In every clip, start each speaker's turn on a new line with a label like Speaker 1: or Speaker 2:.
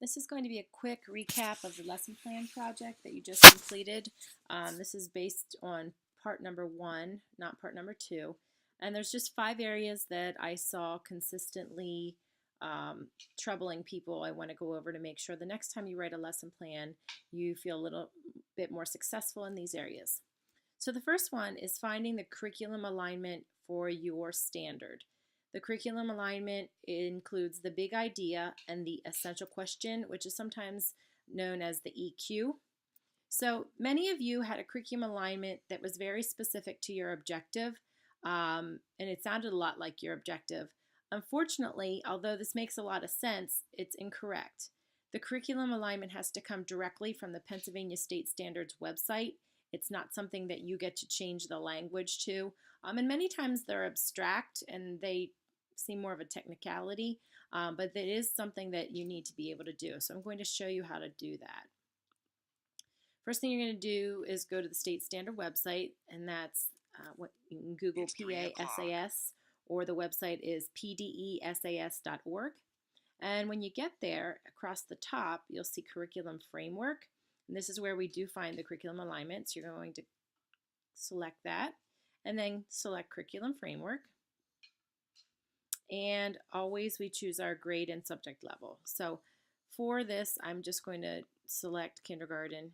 Speaker 1: This is going to be a quick recap of the lesson plan project that you just completed. This is based on part number 1, not part number 2. And there's just 5 areas that I saw consistently troubling people I want to go over to make sure the next time you write a lesson plan, you feel a little bit more successful in these areas. So the first one is finding the curriculum alignment for your standard. The curriculum alignment includes the big idea and the essential question, which is sometimes known as the EQ. So many of you had a curriculum alignment that was very specific to your objective, and it sounded a lot like your objective. Unfortunately, although this makes a lot of sense, it's incorrect. The curriculum alignment has to come directly from the Pennsylvania State Standards website. It's not something that you get to change the language to. And many times they're abstract and they seem more of a technicality, but it is something that you need to be able to do. So I'm going to show you how to do that. First thing you're going to do is go to the state standard website, and that's what you can Google PASAS, or the website is pdesas.org. And when you get there, across the top, you'll see curriculum framework. And this is where we do find the curriculum alignment. So you're going to select that and then select curriculum framework. And always we choose our grade and subject level. So for this, I'm just going to select kindergarten,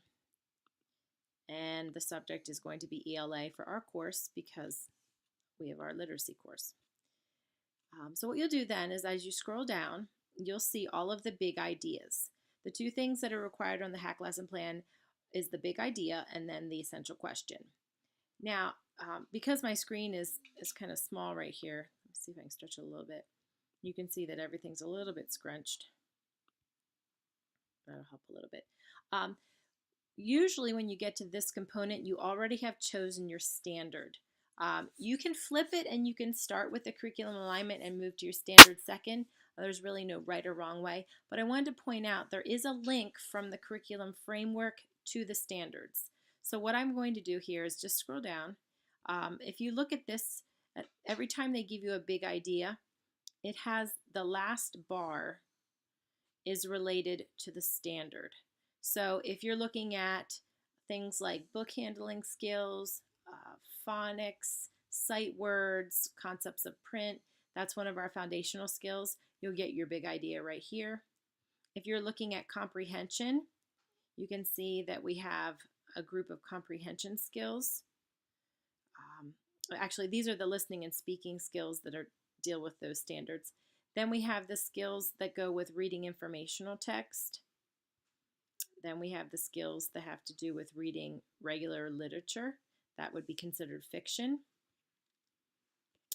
Speaker 1: and the subject is going to be ELA for our course because we have our literacy course. So what you'll do then is, as you scroll down, you'll see all of the big ideas. The 2 things that are required on the HACC lesson plan is the big idea and then the essential question. Now, because my screen is kind of small right here, let's see if I can stretch it a little bit. You can see that everything's a little bit scrunched. That'll help a little bit. Usually when you get to this component, you already have chosen your standard. You can flip it and you can start with the curriculum alignment and move to your standard second. There's really no right or wrong way, but I wanted to point out there is a link from the curriculum framework to the standards. So what I'm going to do here is just scroll down. If you look at this, every time they give you a big idea, it has the last bar is related to the standard. So if you're looking at things like book handling skills, phonics, sight words, concepts of print, that's one of our foundational skills. You'll get your big idea right here. If you're looking at comprehension, you can see that we have a group of comprehension skills. Actually, these are the listening and speaking skills that deal with those standards. Then we have the skills that go with reading informational text. Then we have the skills that have to do with reading regular literature. That would be considered fiction.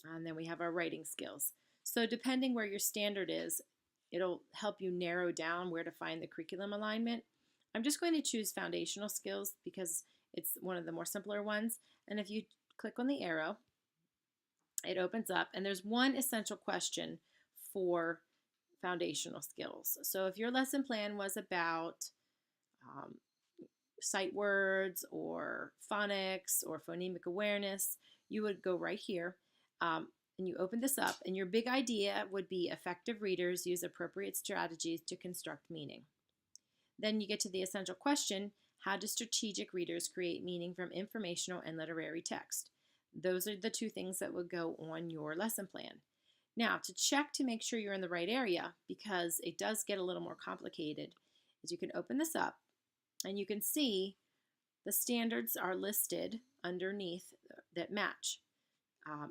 Speaker 1: And then we have our writing skills. So depending where your standard is, it'll help you narrow down where to find the curriculum alignment. I'm just going to choose foundational skills because it's one of the more simpler ones. And if you click on the arrow, it opens up, and there's one essential question for foundational skills. So if your lesson plan was about sight words or phonics or phonemic awareness, you would go right here and you open this up, and your big idea would be effective readers use appropriate strategies to construct meaning. Then you get to the essential question: how do strategic readers create meaning from informational and literary text? Those are the 2 things that would go on your lesson plan. Now, to check to make sure you're in the right area, because it does get a little more complicated, is you can open this up and you can see the standards are listed underneath that match.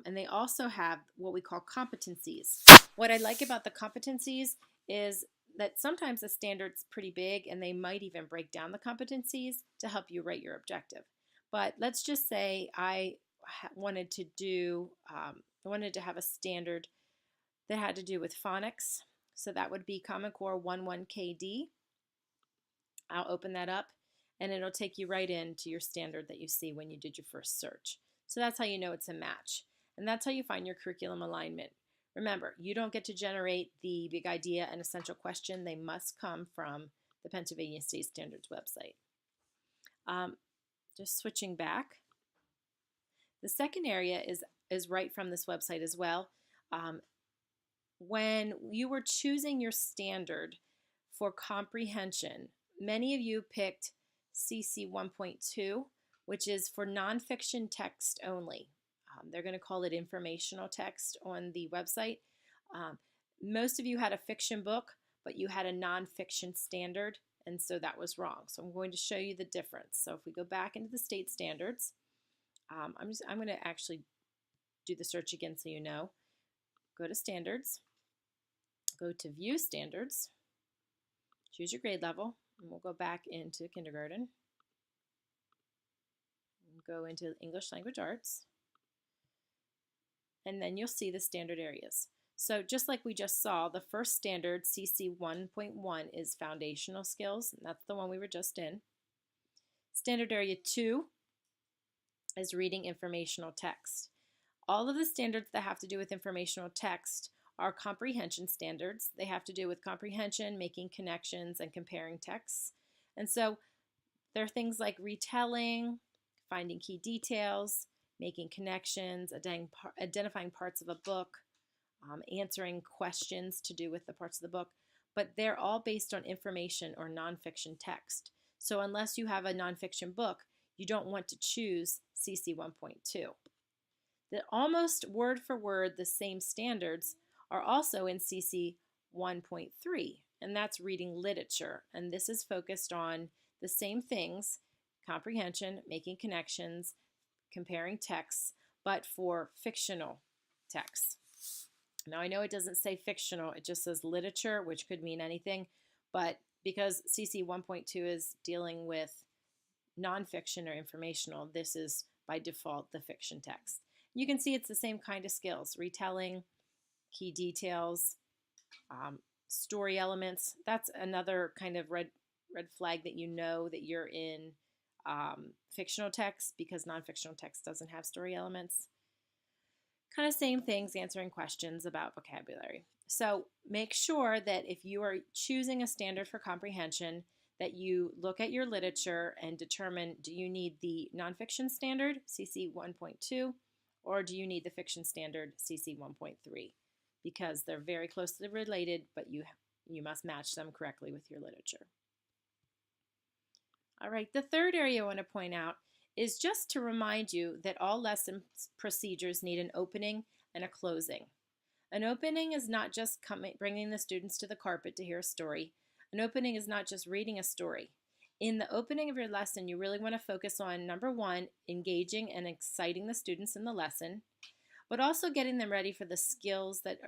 Speaker 1: And they also have what we call competencies. What I like about the competencies is that sometimes the standard's pretty big and they might even break down the competencies to help you write your objective. But let's just say I wanted to have a standard that had to do with phonics. So that would be Common Core 11KD. I'll open that up and it'll take you right into your standard that you see when you did your first search. So that's how you know it's a match. And that's how you find your curriculum alignment. Remember, you don't get to generate the big idea and essential question. They must come from the Pennsylvania State Standards website. Just switching back. The second area is right from this website as well. When you were choosing your standard for comprehension, many of you picked CC 1.2, which is for nonfiction text only. They're going to call it informational text on the website. Most of you had a fiction book, but you had a nonfiction standard, and so that was wrong. So I'm going to show you the difference. So if we go back into the state standards, I'm going to actually do the search again so you know. Go to standards, go to view standards, choose your grade level, and we'll go back into kindergarten. Go into English Language Arts, and then you'll see the standard areas. So just like we just saw, the first standard, CC 1.1, is foundational skills, and that's the one we were just in. Standard area 2 is reading informational text. All of the standards that have to do with informational text are comprehension standards. They have to do with comprehension, making connections, and comparing texts. And so there are things like retelling, finding key details, making connections, identifying parts of a book, answering questions to do with the parts of the book, but they're all based on information or nonfiction text. So unless you have a nonfiction book, you don't want to choose CC 1.2. The almost word for word the same standards are also in CC 1.3, and that's reading literature. And this is focused on the same things, comprehension, making connections, comparing texts, but for fictional texts. Now I know it doesn't say fictional, it just says literature, which could mean anything, but because CC 1.2 is dealing with nonfiction or informational, this is by default the fiction text. You can see it's the same kind of skills, retelling, key details, story elements. That's another kind of red flag that you know that you're in fictional text, because nonfictional text doesn't have story elements. Kind of same things, answering questions about vocabulary. So make sure that if you are choosing a standard for comprehension, that you look at your literature and determine, do you need the nonfiction standard, CC 1.2, or do you need the fiction standard, CC 1.3? Because they're very closely related, but you must match them correctly with your literature. All right, the third area I want to point out is just to remind you that all lesson procedures need an opening and a closing. An opening is not just bringing the students to the carpet to hear a story. An opening is not just reading a story. In the opening of your lesson, you really want to focus on, number one, engaging and exciting the students in the lesson, but also getting them ready for the skills that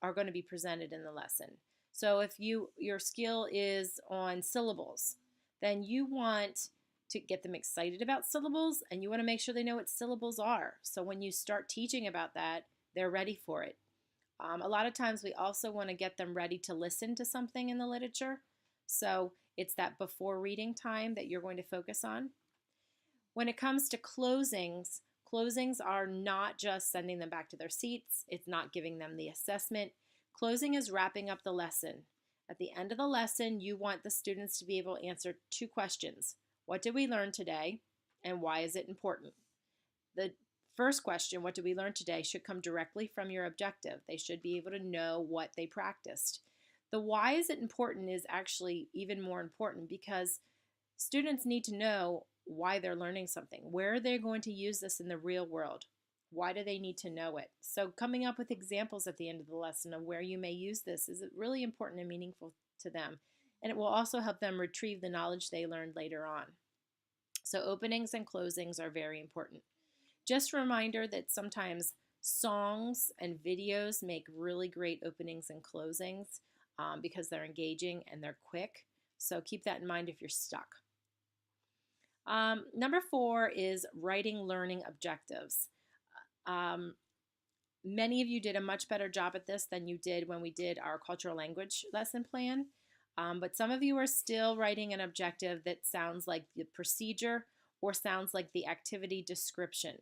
Speaker 1: are going to be presented in the lesson. So if your skill is on syllables, then you want to get them excited about syllables, and you want to make sure they know what syllables are. So when you start teaching about that, they're ready for it. A lot of times we also want to get them ready to listen to something in the literature. So it's that before reading time that you're going to focus on. When it comes to closings, closings are not just sending them back to their seats. It's not giving them the assessment. Closing is wrapping up the lesson. At the end of the lesson, you want the students to be able to answer two questions. What did we learn today, and why is it important? The first question, what did we learn today, should come directly from your objective. They should be able to know what they practiced. The why is it important is actually even more important, because students need to know why they're learning something. Where are they going to use this in the real world? Why do they need to know it? So coming up with examples at the end of the lesson of where you may use this is really important and meaningful to them. And it will also help them retrieve the knowledge they learned later on. So openings and closings are very important. Just a reminder that sometimes songs and videos make really great openings and closings because they're engaging and they're quick. So keep that in mind if you're stuck. Number 4 is writing learning objectives. Many of you did a much better job at this than you did when we did our cultural language lesson plan. But some of you are still writing an objective that sounds like the procedure or sounds like the activity description.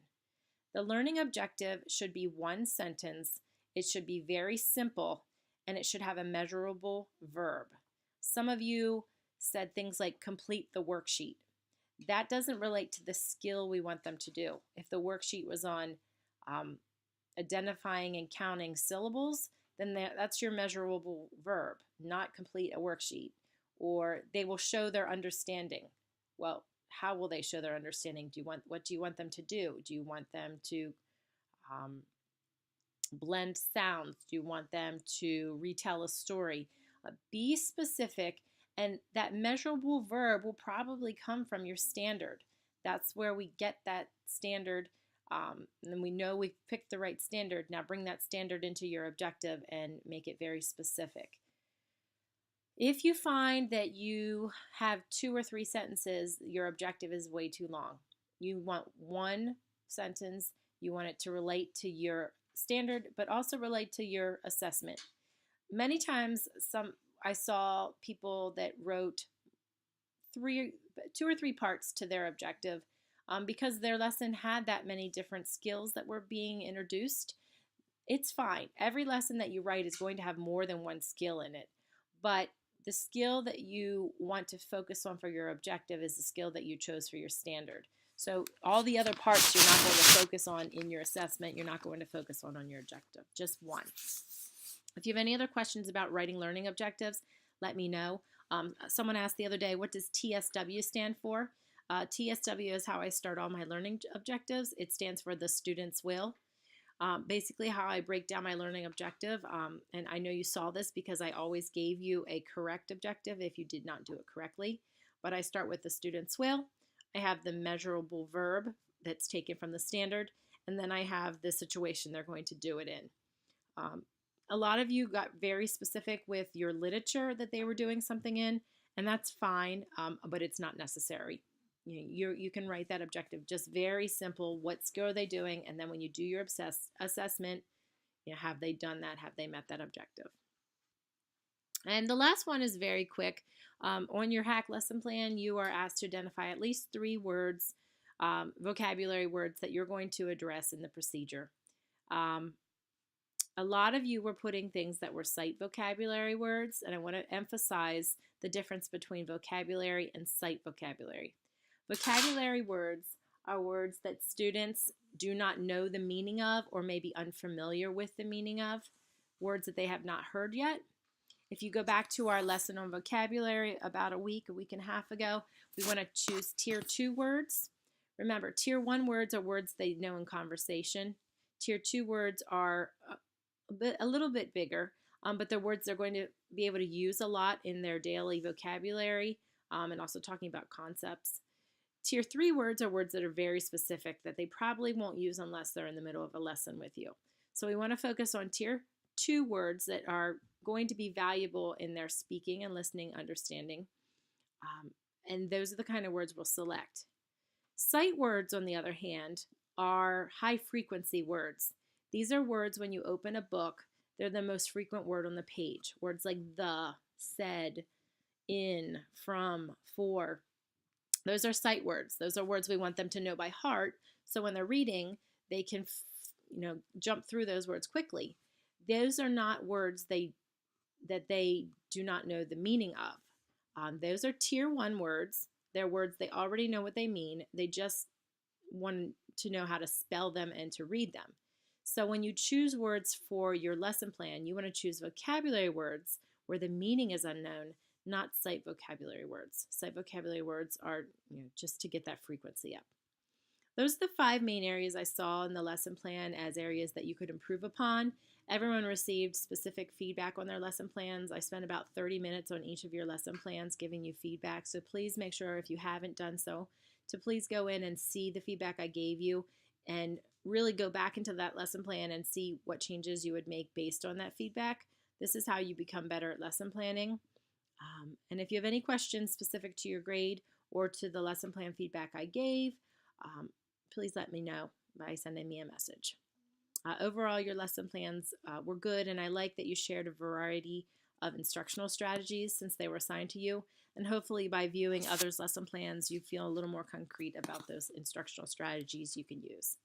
Speaker 1: The learning objective should be one sentence, it should be very simple, and it should have a measurable verb. Some of you said things like complete the worksheet. That doesn't relate to the skill we want them to do. If the worksheet was on identifying and counting syllables, then that's your measurable verb, not complete a worksheet. or they will show their understanding. Well, how will they show their understanding? What do you want them to do? Do you want them to blend sounds? Do you want them to retell a story? Be specific, and that measurable verb will probably come from your standard. That's where we get that standard, and we know we've picked the right standard. Now bring that standard into your objective and make it very specific. If you find that you have 2 or 3 sentences, your objective is way too long. You want one sentence, you want it to relate to your standard, but also relate to your assessment. Many times I saw people that wrote 2 or 3 parts to their objective because their lesson had that many different skills that were being introduced. It's fine. Every lesson that you write is going to have more than one skill in it, but the skill that you want to focus on for your objective is the skill that you chose for your standard. So all the other parts you're not going to focus on in your assessment, you're not going to focus on your objective, just one. If you have any other questions about writing learning objectives, let me know. Someone asked the other day, what does TSW stand for? TSW is how I start all my learning objectives. It stands for the student's will. Basically how I break down my learning objective, and I know you saw this because I always gave you a correct objective if you did not do it correctly, but I start with the student's will. I have the measurable verb that's taken from the standard, and then I have the situation they're going to do it in. A lot of you got very specific with your literature that they were doing something in, and that's fine, but it's not necessary. You can write that objective just very simple. What skill are they doing? And then when you do your assessment, have they done that? Have they met that objective? And the last one is very quick. On your hack lesson plan, you are asked to identify at least 3 words, vocabulary words that you're going to address in the procedure. A lot of you were putting things that were sight vocabulary words, and I want to emphasize the difference between vocabulary and sight vocabulary. Vocabulary words are words that students do not know the meaning of or may be unfamiliar with the meaning of, words that they have not heard yet. If you go back to our lesson on vocabulary about a week and a half ago, we want to choose Tier 2 words. Remember, Tier 1 words are words they know in conversation. Tier 2 words are a little bit bigger, but they're words they're going to be able to use a lot in their daily vocabulary, and also talking about concepts. Tier 3 words are words that are very specific that they probably won't use unless they're in the middle of a lesson with you. So we want to focus on Tier 2 words that are going to be valuable in their speaking and listening understanding. And those are the kind of words we'll select. Sight words, on the other hand, are high frequency words. These are words when you open a book, they're the most frequent word on the page. Words like the, said, in, from, for. Those are sight words. Those are words we want them to know by heart, so when they're reading, they can jump through those words quickly. Those are not words that they do not know the meaning of. Those are Tier 1 words. They're words they already know what they mean. They just want to know how to spell them and to read them. So when you choose words for your lesson plan, you want to choose vocabulary words where the meaning is unknown, not sight vocabulary words. Sight vocabulary words are just to get that frequency up. Those are the 5 main areas I saw in the lesson plan as areas that you could improve upon. Everyone received specific feedback on their lesson plans. I spent about 30 minutes on each of your lesson plans giving you feedback, so please make sure, if you haven't done so, to please go in and see the feedback I gave you and really go back into that lesson plan and see what changes you would make based on that feedback. This is how you become better at lesson planning. And if you have any questions specific to your grade or to the lesson plan feedback I gave, please let me know by sending me a message. Overall, your lesson plans were good, and I like that you shared a variety of instructional strategies since they were assigned to you, and hopefully by viewing others' lesson plans, you feel a little more concrete about those instructional strategies you can use.